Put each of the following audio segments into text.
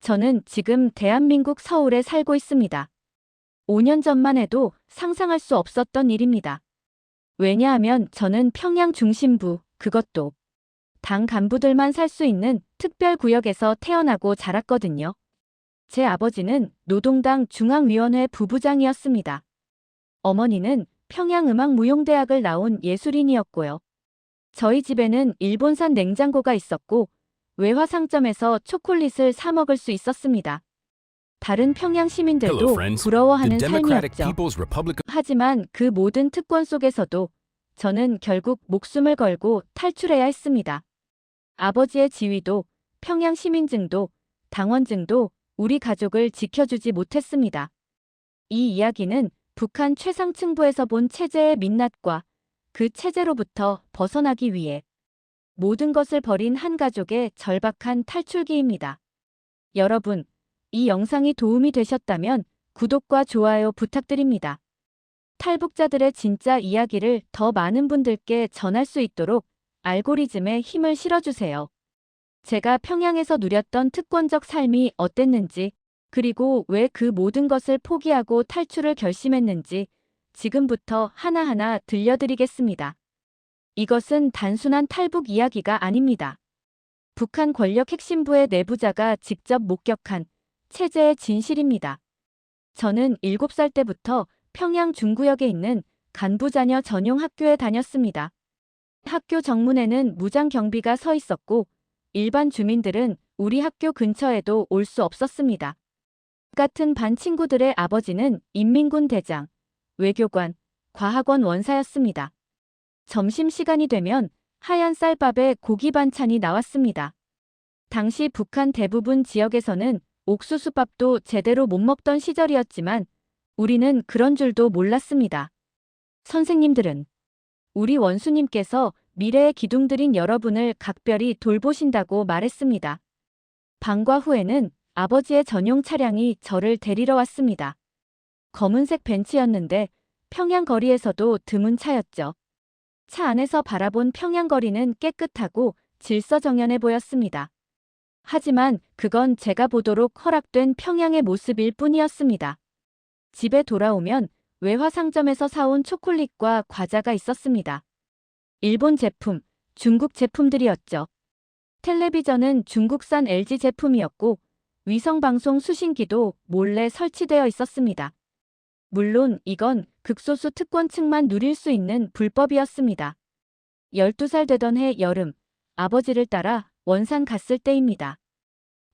저는 지금 대한민국 서울에 살고 있습니다. 5년 전만 해도 상상할 수 없었던 일입니다. 왜냐하면 저는 평양 중심부, 그것도 당 간부들만 살 수 있는 특별구역에서 태어나고 자랐거든요. 제 아버지는 노동당 중앙위원회 부부장이었습니다. 어머니는 평양음악무용대학을 나온 예술인이었고요. 저희 집에는 일본산 냉장고가 있었고 외화상점에서 초콜릿을 사 먹을 수 있었습니다. 다른 평양 Hello, 시민들도 friends. The 부러워하는 Democratic 삶이었죠. People's Republic 하지만 그 모든 특권 속에서도 저는 결국 목숨을 걸고 탈출해야 했습니다. 아버지의 지위도 평양 시민증도 당원증도 우리 가족을 지켜주지 못했습니다. 이 이야기는 북한 최상층부에서 본 체제의 민낯과 그 체제로부터 벗어나기 위해 모든 것을 버린 한 가족의 절박한 탈출기입니다. 여러분, 이 영상이 도움이 되셨다면 구독과 좋아요 부탁드립니다. 탈북자들의 진짜 이야기를 더 많은 분들께 전할 수 있도록 알고리즘에 힘을 실어주세요. 제가 평양에서 누렸던 특권적 삶이 어땠는지, 그리고 왜 그 모든 것을 포기하고 탈출을 결심했는지 지금부터 하나하나 들려드리겠습니다. 이것은 단순한 탈북 이야기가 아닙니다. 북한 권력 핵심부의 내부자가 직접 목격한 체제의 진실입니다. 저는 7살 때부터 평양 중구역에 있는 간부자녀 전용 학교에 다녔습니다. 학교 정문에는 무장 경비가 서 있었고 일반 주민들은 우리 학교 근처에도 올 수 없었습니다. 같은 반 친구들의 아버지는 인민군 대장, 외교관, 과학원 원사였습니다. 점심시간이 되면 하얀 쌀밥에 고기 반찬이 나왔습니다. 당시 북한 대부분 지역에서는 옥수수밥도 제대로 못 먹던 시절이었지만 우리는 그런 줄도 몰랐습니다. 선생님들은 우리 원수님께서 미래의 기둥들인 여러분을 각별히 돌보신다고 말했습니다. 방과 후에는 아버지의 전용 차량이 저를 데리러 왔습니다. 검은색 벤츠였는데 평양 거리에서도 드문 차였죠. 차 안에서 바라본 평양 거리는 깨끗하고 질서정연해 보였습니다. 하지만 그건 제가 보도록 허락된 평양의 모습일 뿐이었습니다. 집에 돌아오면 외화상점에서 사온 초콜릿과 과자가 있었습니다. 일본 제품, 중국 제품들이었죠. 텔레비전은 중국산 LG 제품이었고 위성방송 수신기도 몰래 설치되어 있었습니다. 물론 이건 극소수 특권층만 누릴 수 있는 불법이었습니다. 12살 되던 해 여름, 아버지를 따라 원산 갔을 때입니다.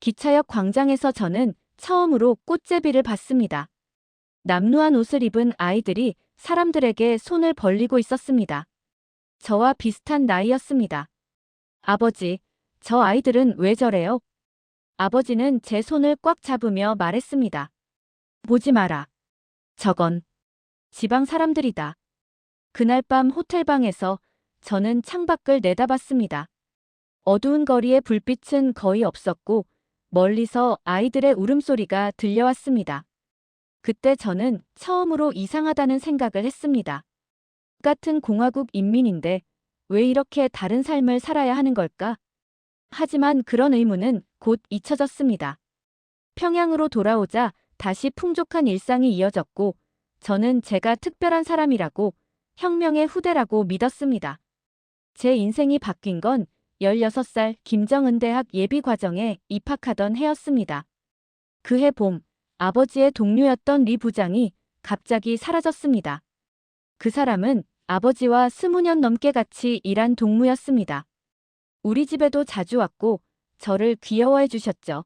기차역 광장에서 저는 처음으로 꽃제비를 봤습니다. 남루한 옷을 입은 아이들이 사람들에게 손을 벌리고 있었습니다. 저와 비슷한 나이였습니다. 아버지, 저 아이들은 왜 저래요? 아버지는 제 손을 꽉 잡으며 말했습니다. 보지 마라. 저건 지방 사람들이다. 그날 밤 호텔방에서 저는 창밖을 내다봤습니다. 어두운 거리의 불빛은 거의 없었고 멀리서 아이들의 울음소리가 들려왔습니다. 그때 저는 처음으로 이상하다는 생각을 했습니다. 같은 공화국 인민인데 왜 이렇게 다른 삶을 살아야 하는 걸까? 하지만 그런 의문은 곧 잊혀졌습니다. 평양으로 돌아오자 다시 풍족한 일상이 이어졌고 저는 제가 특별한 사람이라고 혁명의 후대라고 믿었습니다. 제 인생이 바뀐 건 16살 김정은대학 예비과정에 입학하던 해였습니다. 그해 봄, 아버지의 동료였던 리 부장이 갑자기 사라졌습니다. 그 사람은 아버지와 20년 넘게 같이 일한 동무였습니다. 우리 집에도 자주 왔고 저를 귀여워해 주셨죠.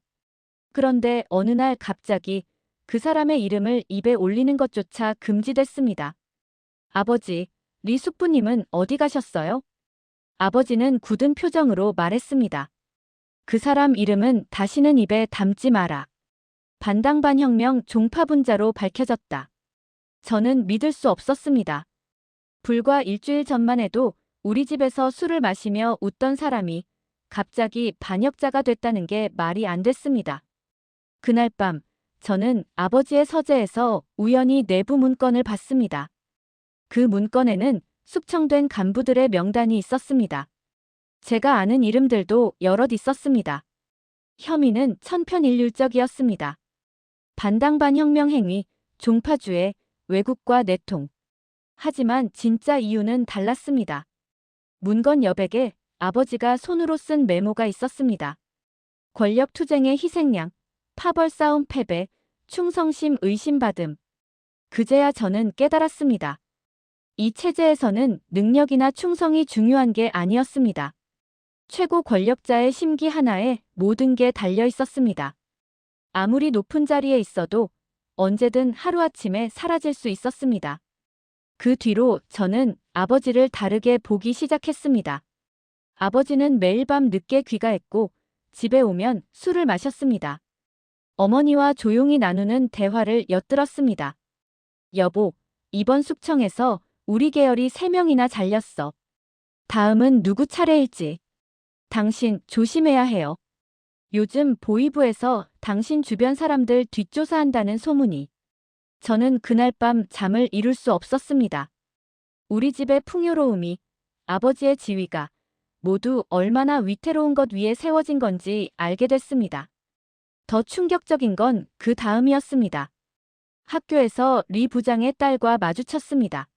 그런데 어느 날 갑자기 그 사람의 이름을 입에 올리는 것조차 금지됐습니다. 아버지, 리 숙부님은 어디 가셨어요? 아버지는 굳은 표정으로 말했습니다. 그 사람 이름은 다시는 입에 담지 마라. 반당반혁명 종파분자로 밝혀졌다. 저는 믿을 수 없었습니다. 불과 일주일 전만 해도 우리 집에서 술을 마시며 웃던 사람이 갑자기 반역자가 됐다는 게 말이 안 됐습니다. 그날 밤 저는 아버지의 서재에서 우연히 내부 문건을 봤습니다. 그 문건에는 숙청된 간부들의 명단이 있었습니다. 제가 아는 이름들도 여럿 있었습니다. 혐의는 천편일률적이었습니다. 반당반 혁명 행위, 종파주의, 왜곡과 내통. 하지만 진짜 이유는 달랐습니다. 문건 여백에 아버지가 손으로 쓴 메모가 있었습니다. 권력 투쟁의 희생양, 파벌 싸움 패배, 충성심 의심받음. 그제야 저는 깨달았습니다. 이 체제에서는 능력이나 충성이 중요한 게 아니었습니다. 최고 권력자의 심기 하나에 모든 게 달려 있었습니다. 아무리 높은 자리에 있어도 언제든 하루아침에 사라질 수 있었습니다. 그 뒤로 저는 아버지를 다르게 보기 시작했습니다. 아버지는 매일 밤 늦게 귀가했고 집에 오면 술을 마셨습니다. 어머니와 조용히 나누는 대화를 엿들었습니다. 여보, 이번 숙청에서 우리 계열이 3명이나 잘렸어. 다음은 누구 차례일지. 당신 조심해야 해요. 요즘 보이부에서 당신 주변 사람들 뒷조사한다는 소문이. 저는 그날 밤 잠을 이룰 수 없었습니다. 우리 집의 풍요로움이, 아버지의 지위가 모두 얼마나 위태로운 것 위에 세워진 건지 알게 됐습니다. 더 충격적인 건 그 다음이었습니다. 학교에서 리 부장의 딸과 마주쳤습니다.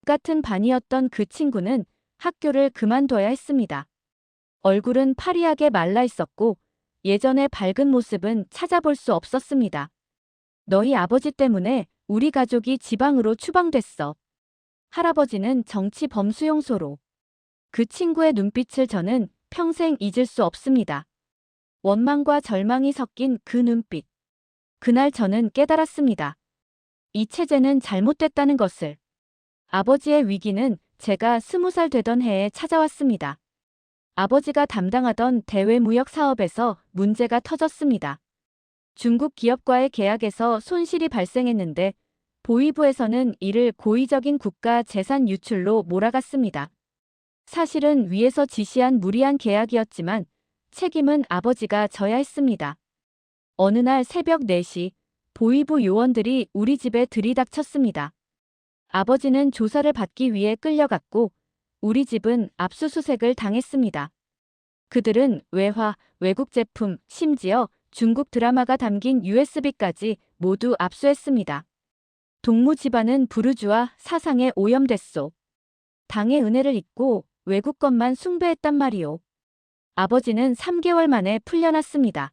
같은 반이었던 그 친구는 학교를 그만둬야 했습니다. 얼굴은 파리하게 말라 있었고 예전의 밝은 모습은 찾아볼 수 없었습니다. 너희 아버지 때문에 우리 가족이 지방으로 추방됐어. 할아버지는 정치 범수용소로. 그 친구의 눈빛을 저는 평생 잊을 수 없습니다. 원망과 절망이 섞인 그 눈빛. 그날 저는 깨달았습니다. 이 체제는 잘못됐다는 것을. 아버지의 위기는 제가 20살 되던 해에 찾아왔습니다. 아버지가 담당하던 대외무역 사업에서 문제가 터졌습니다. 중국 기업과의 계약에서 손실이 발생했는데 보위부에서는 이를 고의적인 국가 재산 유출로 몰아갔습니다. 사실은 위에서 지시한 무리한 계약이었지만 책임은 아버지가 져야 했습니다. 어느 날 새벽 4시 보위부 요원들이 우리 집에 들이닥쳤습니다. 아버지는 조사를 받기 위해 끌려갔고 우리 집은 압수수색을 당했습니다. 그들은 외화, 외국 제품, 심지어 중국 드라마가 담긴 USB까지 모두 압수했습니다. 동무 집안은 부르주아 사상에 오염됐소. 당의 은혜를 잊고 외국 것만 숭배했단 말이오. 아버지는 3개월 만에 풀려났습니다.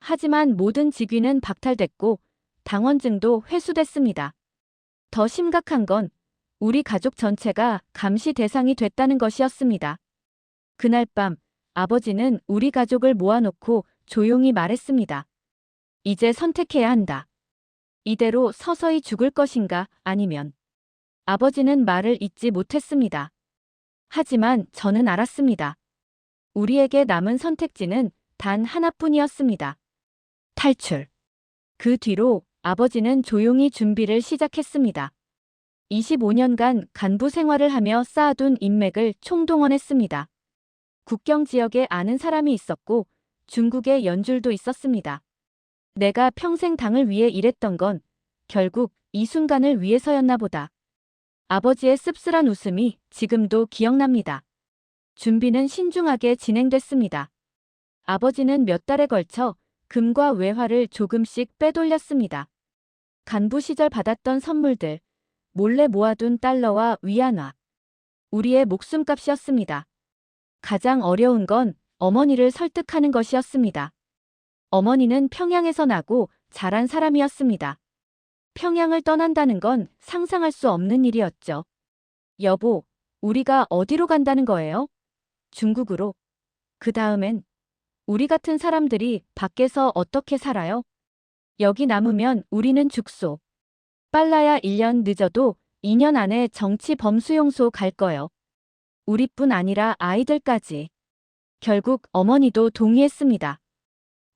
하지만 모든 직위는 박탈됐고 당원증도 회수됐습니다. 더 심각한 건 우리 가족 전체가 감시 대상이 됐다는 것이었습니다. 그날 밤 아버지는 우리 가족을 모아놓고 조용히 말했습니다. 이제 선택해야 한다. 이대로 서서히 죽을 것인가 아니면. 아버지는 말을 잇지 못했습니다. 하지만 저는 알았습니다. 우리에게 남은 선택지는 단 하나뿐이었습니다. 탈출. 그 뒤로 아버지는 조용히 준비를 시작했습니다. 25년간 간부 생활을 하며 쌓아둔 인맥을 총동원했습니다. 국경 지역에 아는 사람이 있었고 중국에 연줄도 있었습니다. 내가 평생 당을 위해 일했던 건 결국 이 순간을 위해서였나 보다. 아버지의 씁쓸한 웃음이 지금도 기억납니다. 준비는 신중하게 진행됐습니다. 아버지는 몇 달에 걸쳐 금과 외화를 조금씩 빼돌렸습니다. 간부 시절 받았던 선물들, 몰래 모아둔 달러와 위안화. 우리의 목숨값이었습니다. 가장 어려운 건 어머니를 설득하는 것이었습니다. 어머니는 평양에서 나고 자란 사람이었습니다. 평양을 떠난다는 건 상상할 수 없는 일이었죠. 여보, 우리가 어디로 간다는 거예요? 중국으로. 그 다음엔 우리 같은 사람들이 밖에서 어떻게 살아요? 여기 남으면 우리는 죽소. 빨라야 1년 늦어도 2년 안에 정치 범수용소 갈 거요. 우리뿐 아니라 아이들까지. 결국 어머니도 동의했습니다.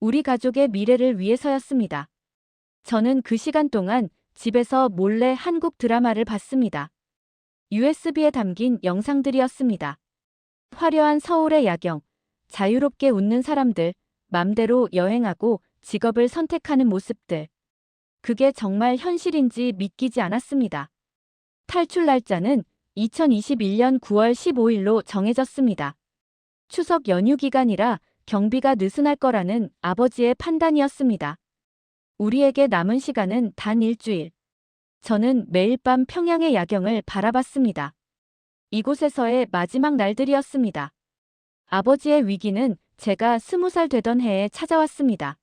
우리 가족의 미래를 위해서였습니다. 저는 그 시간 동안 집에서 몰래 한국 드라마를 봤습니다. USB에 담긴 영상들이었습니다. 화려한 서울의 야경, 자유롭게 웃는 사람들, 맘대로 여행하고 직업을 선택하는 모습들. 그게 정말 현실인지 믿기지 않았습니다. 탈출 날짜는 2021년 9월 15일로 정해졌습니다. 추석 연휴 기간이라 경비가 느슨할 거라는 아버지의 판단이었습니다. 우리에게 남은 시간은 단 일주일. 저는 매일 밤 평양의 야경을 바라봤습니다. 이곳에서의 마지막 날들이었습니다. 아버지의 위기는 제가 20살 되던 해에 찾아왔습니다.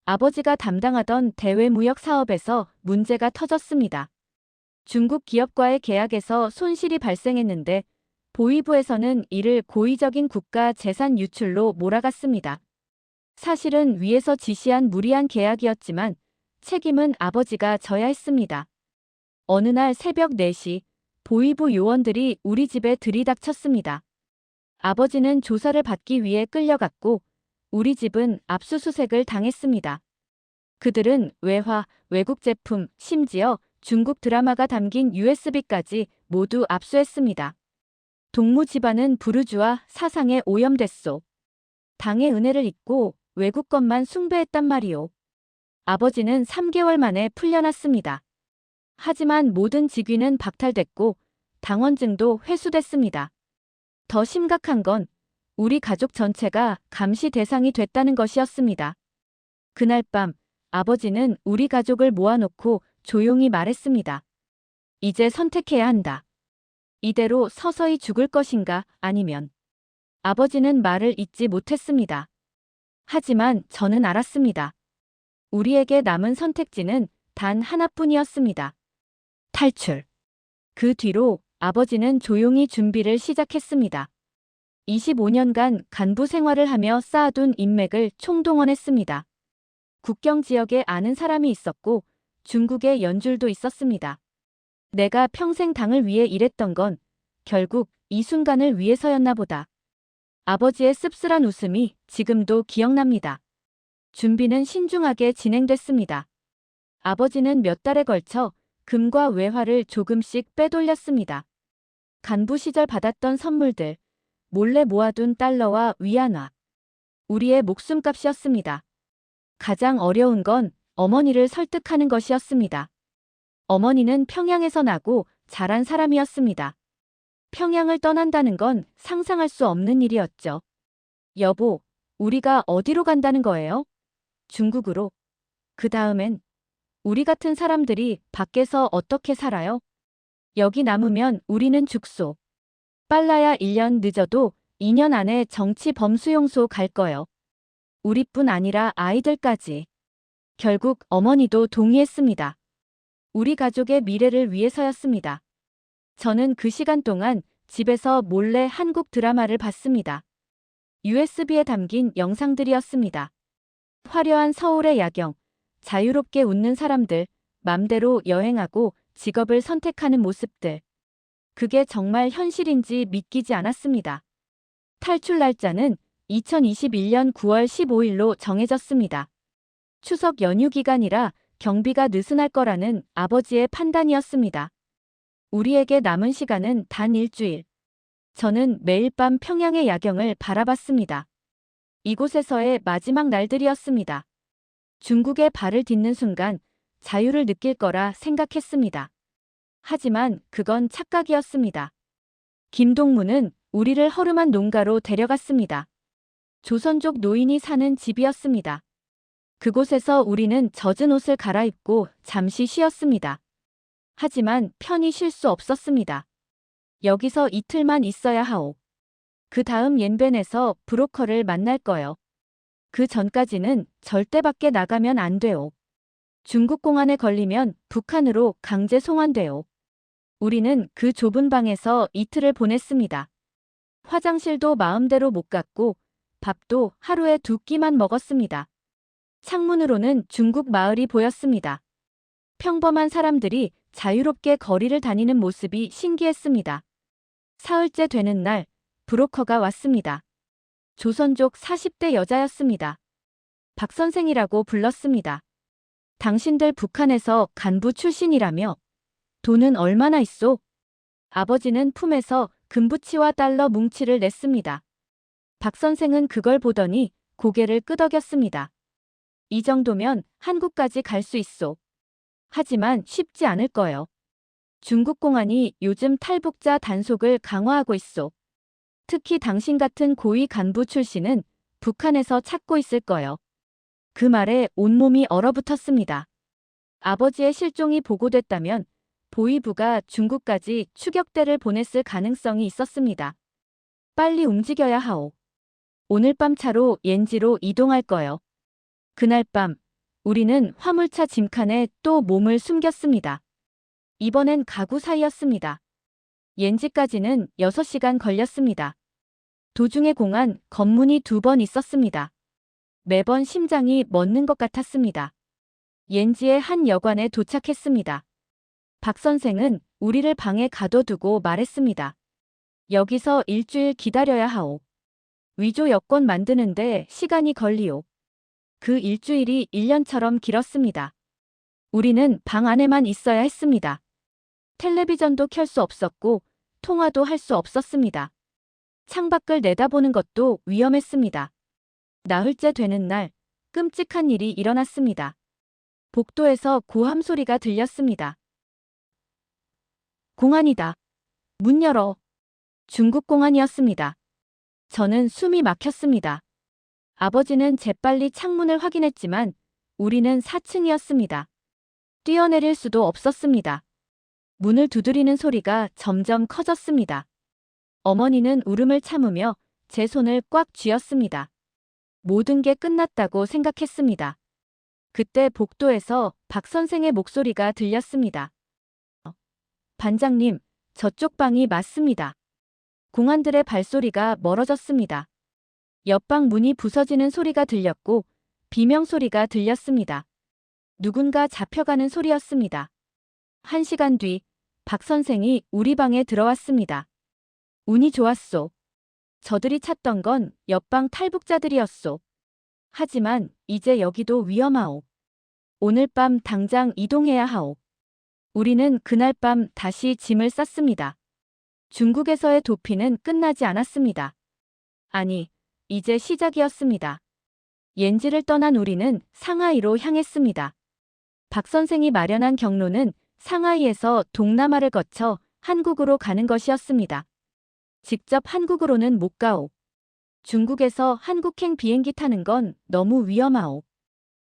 아버지가 담당하던 대외 무역 사업에서 문제가 터졌습니다. 중국 기업과의 계약에서 손실이 발생했는데 보위부에서는 이를 고의적인 국가 재산 유출로 몰아갔습니다. 사실은 위에서 지시한 무리한 계약이었지만 책임은 아버지가 져야 했습니다. 어느 날 새벽 4시 보위부 요원들이 우리 집에 들이닥쳤습니다. 아버지는 조사를 받기 위해 끌려갔고 우리 집은 압수수색을 당했습니다. 그들은 외화, 외국 제품, 심지어 중국 드라마가 담긴 USB까지 모두 압수했습니다. 동무 집안은 부르주아 사상에 오염됐소. 당의 은혜를 잊고 외국 것만 숭배했단 말이오. 아버지는 3개월 만에 풀려났습니다. 하지만 모든 직위는 박탈됐고 당원증도 회수됐습니다. 더 심각한 건 우리 가족 전체가 감시 대상이 됐다는 것이었습니다. 그날 밤 아버지는 우리 가족을 모아놓고 조용히 말했습니다. 이제 선택해야 한다. 이대로 서서히 죽을 것인가 아니면. 아버지는 말을 잇지 못했습니다. 하지만 저는 알았습니다. 우리에게 남은 선택지는 단 하나뿐이었습니다. 탈출. 그 뒤로 아버지는 조용히 준비를 시작했습니다. 25년간 간부 생활을 하며 쌓아둔 인맥을 총동원했습니다. 국경 지역에 아는 사람이 있었고 중국에 연줄도 있었습니다. 내가 평생 당을 위해 일했던 건 결국 이 순간을 위해서였나 보다. 아버지의 씁쓸한 웃음이 지금도 기억납니다. 준비는 신중하게 진행됐습니다. 아버지는 몇 달에 걸쳐 금과 외화를 조금씩 빼돌렸습니다. 간부 시절 받았던 선물들, 몰래 모아둔 달러와 위안화. 우리의 목숨값이었습니다. 가장 어려운 건 어머니를 설득하는 것이었습니다. 어머니는 평양에서 나고 자란 사람이었습니다. 평양을 떠난다는 건 상상할 수 없는 일이었죠. 여보, 우리가 어디로 간다는 거예요? 중국으로. 그 다음엔 우리 같은 사람들이 밖에서 어떻게 살아요? 여기 남으면 우리는 죽소. 빨라야 1년 늦어도 2년 안에 정치 범수용소 갈 거요. 우리뿐 아니라 아이들까지. 결국 어머니도 동의했습니다. 우리 가족의 미래를 위해서였습니다. 저는 그 시간 동안 집에서 몰래 한국 드라마를 봤습니다. USB에 담긴 영상들이었습니다. 화려한 서울의 야경, 자유롭게 웃는 사람들, 맘대로 여행하고 직업을 선택하는 모습들. 그게 정말 현실인지 믿기지 않았습니다. 탈출 날짜는 2021년 9월 15일로 정해졌습니다. 추석 연휴 기간이라 경비가 느슨할 거라는 아버지의 판단이었습니다. 우리에게 남은 시간은 단 일주일. 저는 매일 밤 평양의 야경을 바라봤습니다. 이곳에서의 마지막 날들이었습니다. 중국의 발을 딛는 순간 자유를 느낄 거라 생각했습니다. 하지만 그건 착각이었습니다. 김동무는 우리를 허름한 농가로 데려갔습니다. 조선족 노인이 사는 집이었습니다. 그곳에서 우리는 젖은 옷을 갈아입고 잠시 쉬었습니다. 하지만 편히 쉴 수 없었습니다. 여기서 이틀만 있어야 하오. 그 다음 옌벤에서 브로커를 만날 거요. 그 전까지는 절대 밖에 나가면 안 돼요. 중국 공안에 걸리면 북한으로 강제 송환돼요. 우리는 그 좁은 방에서 이틀을 보냈습니다. 화장실도 마음대로 못 갔고 밥도 하루에 2끼만 먹었습니다. 창문으로는 중국 마을이 보였습니다. 평범한 사람들이 자유롭게 거리를 다니는 모습이 신기했습니다. 사흘째 되는 날 브로커가 왔습니다. 조선족 40대 여자였습니다. 박 선생이라고 불렀습니다. 당신들 북한에서 간부 출신이라며? 돈은 얼마나 있소? 아버지는 품에서 금부치와 달러 뭉치를 냈습니다. 박 선생은 그걸 보더니 고개를 끄덕였습니다. 이 정도면 한국까지 갈 수 있소. 하지만 쉽지 않을 거요. 중국 공안이 요즘 탈북자 단속을 강화하고 있소. 특히 당신 같은 고위 간부 출신은 북한에서 찾고 있을 거요. 그 말에 온몸이 얼어붙었습니다. 아버지의 실종이 보고됐다면 보위부가 중국까지 추격대를 보냈을 가능성이 있었습니다. 빨리 움직여야 하오. 오늘 밤 차로 옌지로 이동할 거요. 그날 밤 우리는 화물차 짐칸에 또 몸을 숨겼습니다. 이번엔 가구 사이였습니다. 옌지까지는 6시간 걸렸습니다. 도중에 공안 검문이 2번 있었습니다. 매번 심장이 멎는 것 같았습니다. 옌지의 한 여관에 도착했습니다. 박 선생은 우리를 방에 가둬두고 말했습니다. 여기서 일주일 기다려야 하오. 위조 여권 만드는데 시간이 걸리오. 그 일주일이 1년처럼 길었습니다. 우리는 방 안에만 있어야 했습니다. 텔레비전도 켤 수 없었고 통화도 할 수 없었습니다. 창밖을 내다보는 것도 위험했습니다. 나흘째 되는 날 끔찍한 일이 일어났습니다. 복도에서 고함 소리가 들렸습니다. 공안이다. 문 열어. 중국 공안이었습니다. 저는 숨이 막혔습니다. 아버지는 재빨리 창문을 확인했지만 우리는 4층이었습니다. 뛰어내릴 수도 없었습니다. 문을 두드리는 소리가 점점 커졌습니다. 어머니는 울음을 참으며 제 손을 꽉 쥐었습니다. 모든 게 끝났다고 생각했습니다. 그때 복도에서 박 선생의 목소리가 들렸습니다. 반장님, 저쪽 방이 맞습니다. 공안들의 발소리가 멀어졌습니다. 옆방 문이 부서지는 소리가 들렸고 비명 소리가 들렸습니다. 누군가 잡혀가는 소리였습니다. 1시간 뒤 박 선생이 우리 방에 들어왔습니다. 운이 좋았소. 저들이 찾던 건 옆방 탈북자들이었소. 하지만 이제 여기도 위험하오. 오늘 밤 당장 이동해야 하오. 우리는 그날 밤 다시 짐을 쌌습니다. 중국에서의 도피는 끝나지 않았습니다. 아니, 이제 시작이었습니다. 옌지를 떠난 우리는 상하이로 향했습니다. 박 선생이 마련한 경로는 상하이에서 동남아를 거쳐 한국으로 가는 것이었습니다. 직접 한국으로는 못 가오. 중국에서 한국행 비행기 타는 건 너무 위험하오.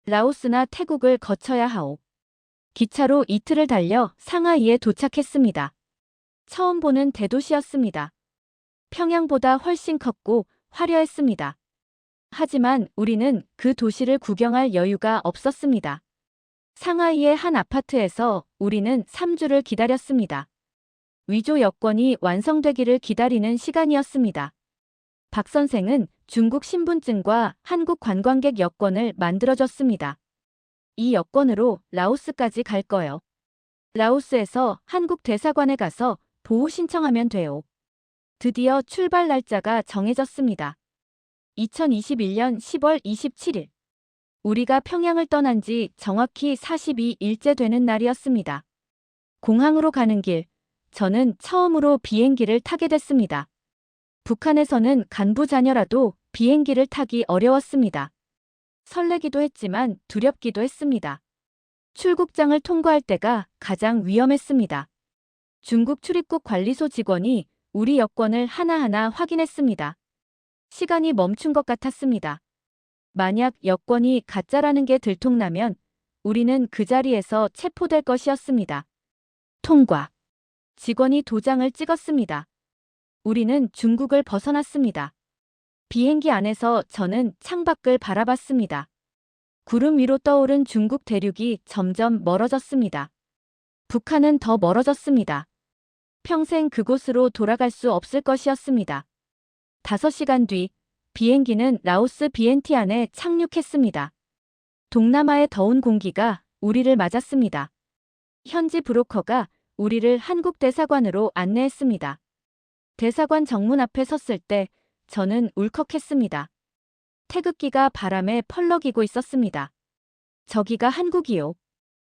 라오스나 태국을 거쳐야 하오. 기차로 이틀을 달려 상하이에 도착했습니다. 처음 보는 대도시였습니다. 평양보다 훨씬 컸고 화려했습니다. 하지만 우리는 그 도시를 구경할 여유가 없었습니다. 상하이의 한 아파트에서 우리는 3주를 기다렸습니다. 위조 여권이 완성되기를 기다리는 시간이었습니다. 박 선생은 중국 신분증과 한국 관광객 여권을 만들어줬습니다. 이 여권으로 라오스까지 갈 거요. 라오스에서 한국 대사관에 가서 보호 신청하면 돼요. 드디어 출발 날짜가 정해졌습니다. 2021년 10월 27일. 우리가 평양을 떠난 지 정확히 42일째 되는 날이었습니다. 공항으로 가는 길, 저는 처음으로 비행기를 타게 됐습니다. 북한에서는 간부 자녀라도 비행기를 타기 어려웠습니다. 설레기도 했지만 두렵기도 했습니다. 출국장을 통과할 때가 가장 위험했습니다. 중국 출입국 관리소 직원이 우리 여권을 하나하나 확인했습니다. 시간이 멈춘 것 같았습니다. 만약 여권이 가짜라는 게 들통나면 우리는 그 자리에서 체포될 것이었습니다. 통과. 직원이 도장을 찍었습니다. 우리는 중국을 벗어났습니다. 비행기 안에서 저는 창밖을 바라봤습니다. 구름 위로 떠오른 중국 대륙이 점점 멀어졌습니다. 북한은 더 멀어졌습니다. 평생 그곳으로 돌아갈 수 없을 것이었습니다. 5시간 뒤 비행기는 라오스 비엔티안에 착륙했습니다. 동남아의 더운 공기가 우리를 맞았습니다. 현지 브로커가 우리를 한국 대사관으로 안내했습니다. 대사관 정문 앞에 섰을 때 저는 울컥했습니다. 태극기가 바람에 펄럭이고 있었습니다. 저기가 한국이요.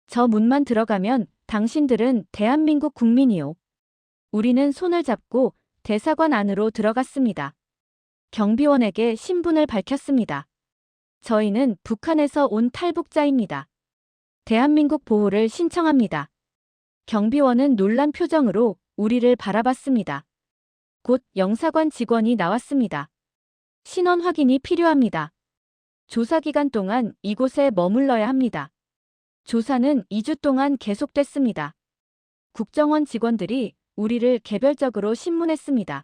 저 문만 들어가면 당신들은 대한민국 국민이요. 우리는 손을 잡고 대사관 안으로 들어갔습니다. 경비원에게 신분을 밝혔습니다. 저희는 북한에서 온 탈북자입니다. 대한민국 보호를 신청합니다. 경비원은 놀란 표정으로 우리를 바라봤습니다. 곧 영사관 직원이 나왔습니다. 신원 확인이 필요합니다. 조사 기간 동안 이곳에 머물러야 합니다. 조사는 2주 동안 계속됐습니다. 국정원 직원들이 우리를 개별적으로 신문했습니다.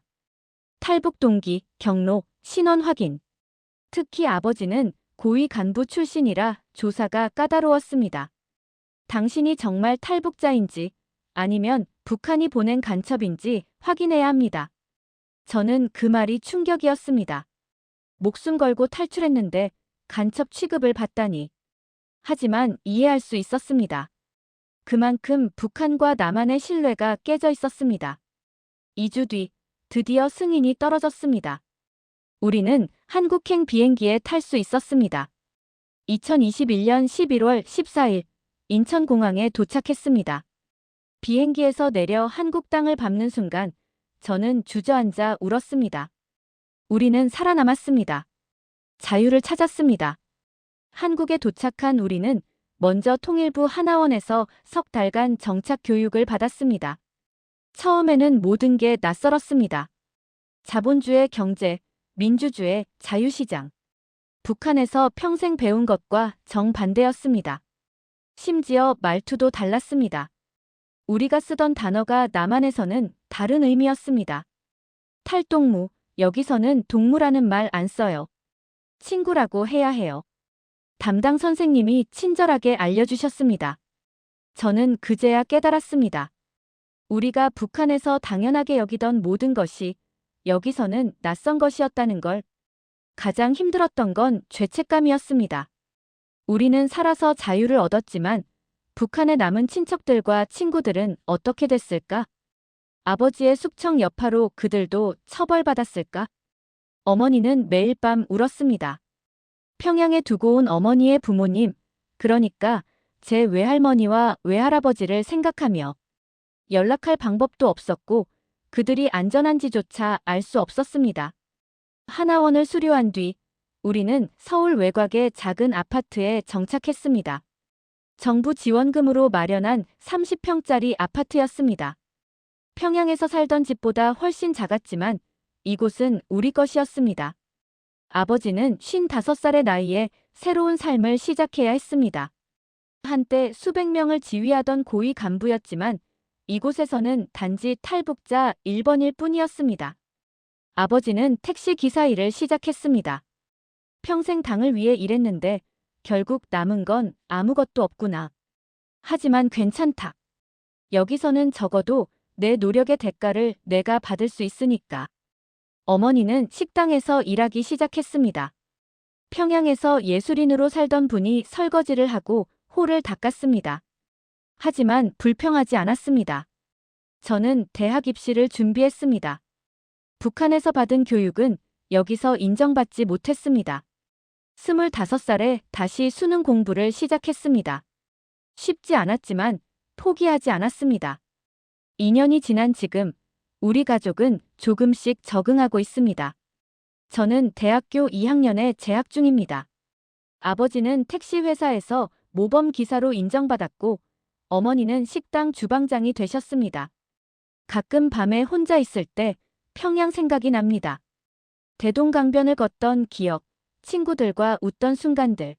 탈북 동기, 경로, 신원 확인. 특히 아버지는 고위 간부 출신이라 조사가 까다로웠습니다. 당신이 정말 탈북자인지 아니면 북한이 보낸 간첩인지 확인해야 합니다. 저는 그 말이 충격이었습니다. 목숨 걸고 탈출했는데 간첩 취급을 받다니. 하지만 이해할 수 있었습니다. 그만큼 북한과 남한의 신뢰가 깨져 있었습니다. 2주 뒤 드디어 승인이 떨어졌습니다. 우리는 한국행 비행기에 탈 수 있었습니다. 2021년 11월 14일 인천공항에 도착했습니다. 비행기에서 내려 한국 땅을 밟는 순간 저는 주저앉아 울었습니다. 우리는 살아남았습니다. 자유를 찾았습니다. 한국에 도착한 우리는 먼저 통일부 하나원에서 석 달간 정착 교육을 받았습니다. 처음에는 모든 게 낯설었습니다. 자본주의 경제, 민주주의, 자유시장. 북한에서 평생 배운 것과 정반대였습니다. 심지어 말투도 달랐습니다. 우리가 쓰던 단어가 남한에서는 다른 의미였습니다. 탈동무, 여기서는 동무라는 말 안 써요. 친구라고 해야 해요. 담당 선생님이 친절하게 알려주셨습니다. 저는 그제야 깨달았습니다. 우리가 북한에서 당연하게 여기던 모든 것이 여기서는 낯선 것이었다는 걸. 가장 힘들었던 건 죄책감이었습니다. 우리는 살아서 자유를 얻었지만 북한에 남은 친척들과 친구들은 어떻게 됐을까? 아버지의 숙청 여파로 그들도 처벌받았을까? 어머니는 매일 밤 울었습니다. 평양에 두고 온 어머니의 부모님, 그러니까 제 외할머니와 외할아버지를 생각하며 연락할 방법도 없었고 그들이 안전한지조차 알 수 없었습니다. 하나원을 수료한 뒤 우리는 서울 외곽의 작은 아파트에 정착했습니다. 정부 지원금으로 마련한 30평짜리 아파트였습니다. 평양에서 살던 집보다 훨씬 작았지만 이곳은 우리 것이었습니다. 아버지는 55살의 나이에 새로운 삶을 시작해야 했습니다. 한때 수백 명을 지휘하던 고위 간부였지만 이곳에서는 단지 탈북자 1번일 뿐이었습니다. 아버지는 택시 기사 일을 시작했습니다. 평생 당을 위해 일했는데 결국 남은 건 아무것도 없구나. 하지만 괜찮다. 여기서는 적어도 내 노력의 대가를 내가 받을 수 있으니까. 어머니는 식당에서 일하기 시작했습니다. 평양에서 예술인으로 살던 분이 설거지를 하고 홀을 닦았습니다. 하지만 불평하지 않았습니다. 저는 대학 입시를 준비했습니다. 북한에서 받은 교육은 여기서 인정받지 못했습니다. 25살에 다시 수능 공부를 시작했습니다. 쉽지 않았지만 포기하지 않았습니다. 2년이 지난 지금 우리 가족은 조금씩 적응하고 있습니다. 저는 대학교 2학년에 재학 중입니다. 아버지는 택시 회사에서 모범 기사로 인정받았고 어머니는 식당 주방장이 되셨습니다. 가끔 밤에 혼자 있을 때 평양 생각이 납니다. 대동강변을 걷던 기억, 친구들과 웃던 순간들.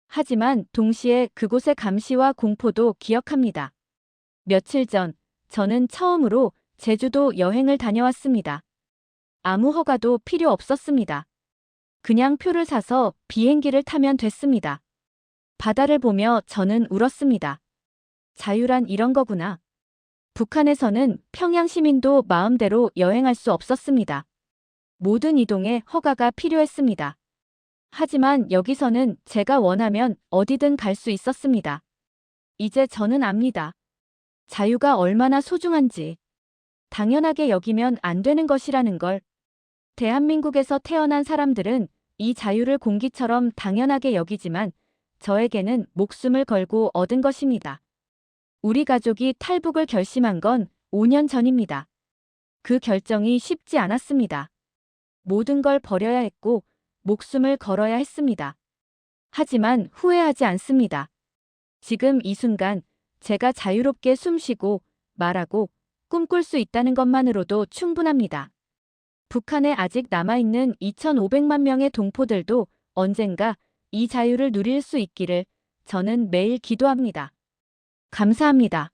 하지만 동시에 그곳의 감시와 공포도 기억합니다. 며칠 전 저는 처음으로 제주도 여행을 다녀왔습니다. 아무 허가도 필요 없었습니다. 그냥 표를 사서 비행기를 타면 됐습니다. 바다를 보며 저는 울었습니다. 자유란 이런 거구나. 북한에서는 평양 시민도 마음대로 여행할 수 없었습니다. 모든 이동에 허가가 필요했습니다. 하지만 여기서는 제가 원하면 어디든 갈 수 있었습니다. 이제 저는 압니다. 자유가 얼마나 소중한지. 당연하게 여기면 안 되는 것이라는 걸. 대한민국에서 태어난 사람들은 이 자유를 공기처럼 당연하게 여기지만 저에게는 목숨을 걸고 얻은 것입니다. 우리 가족이 탈북을 결심한 건 5년 전입니다. 그 결정이 쉽지 않았습니다. 모든 걸 버려야 했고 목숨을 걸어야 했습니다. 하지만 후회하지 않습니다. 지금 이 순간 제가 자유롭게 숨쉬고 말하고 꿈꿀 수 있다는 것만으로도 충분합니다. 북한에 아직 남아있는 2,500만 명의 동포들도 언젠가 이 자유를 누릴 수 있기를 저는 매일 기도합니다. 감사합니다.